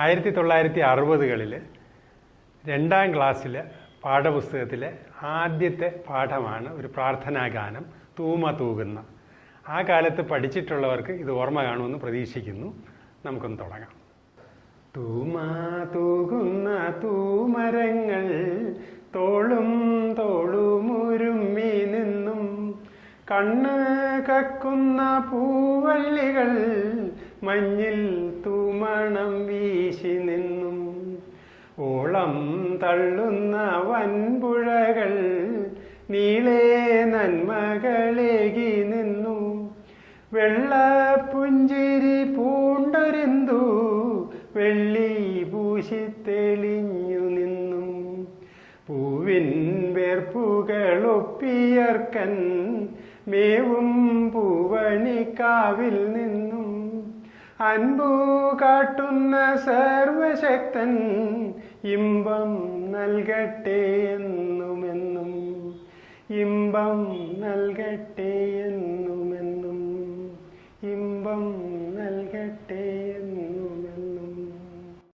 1960കളിൽ 2ാം ക്ലാസ്സിലെ പാഠപുസ്തകത്തിലെ ആദ്യത്തെ പാഠമാണ് ഒരു പ്രാർത്ഥനാഗാനം തൂമ തൂകുന്ന. ആ കാലത്ത് പഠിച്ചിട്ടുള്ളവർക്ക് ഇത് ഓർമ്മ കാണുമെന്ന് പ്രതീക്ഷിക്കുന്നു. നമുക്കൊന്ന് തുടങ്ങാം. തൂമ തൂകുന്ന തൂമരങ്ങൾ തോളും തോളുമുരുമ്മി നിന്നും, കണ്ണ് കക്കുന്ന പൂവള്ളികൾ മഞ്ഞിൽ തൂമണം വീശി നിന്നും, ഓളം തള്ളുന്ന വൻപുഴകൾ നീളേ നന്മകളേകി നിന്നു, വെള്ളപ്പുഞ്ചിരി പൂണ്ടൊരിന്തു വെള്ളി പൂശി തെളിഞ്ഞു നിന്നും, പൂവിൻ വേർപ്പുകളൊപ്പിയർക്കൻ മേവും പൂവണിക്കാവിൽ നിന്നും, അൻപു കാട്ടുന്ന സർവശക്തൻ ഇമ്പം നൽകട്ടെ എന്നുമെന്നും, ഇമ്പം നൽകട്ടെ എന്നുമെന്നും, ഇമ്പം നൽകട്ടെ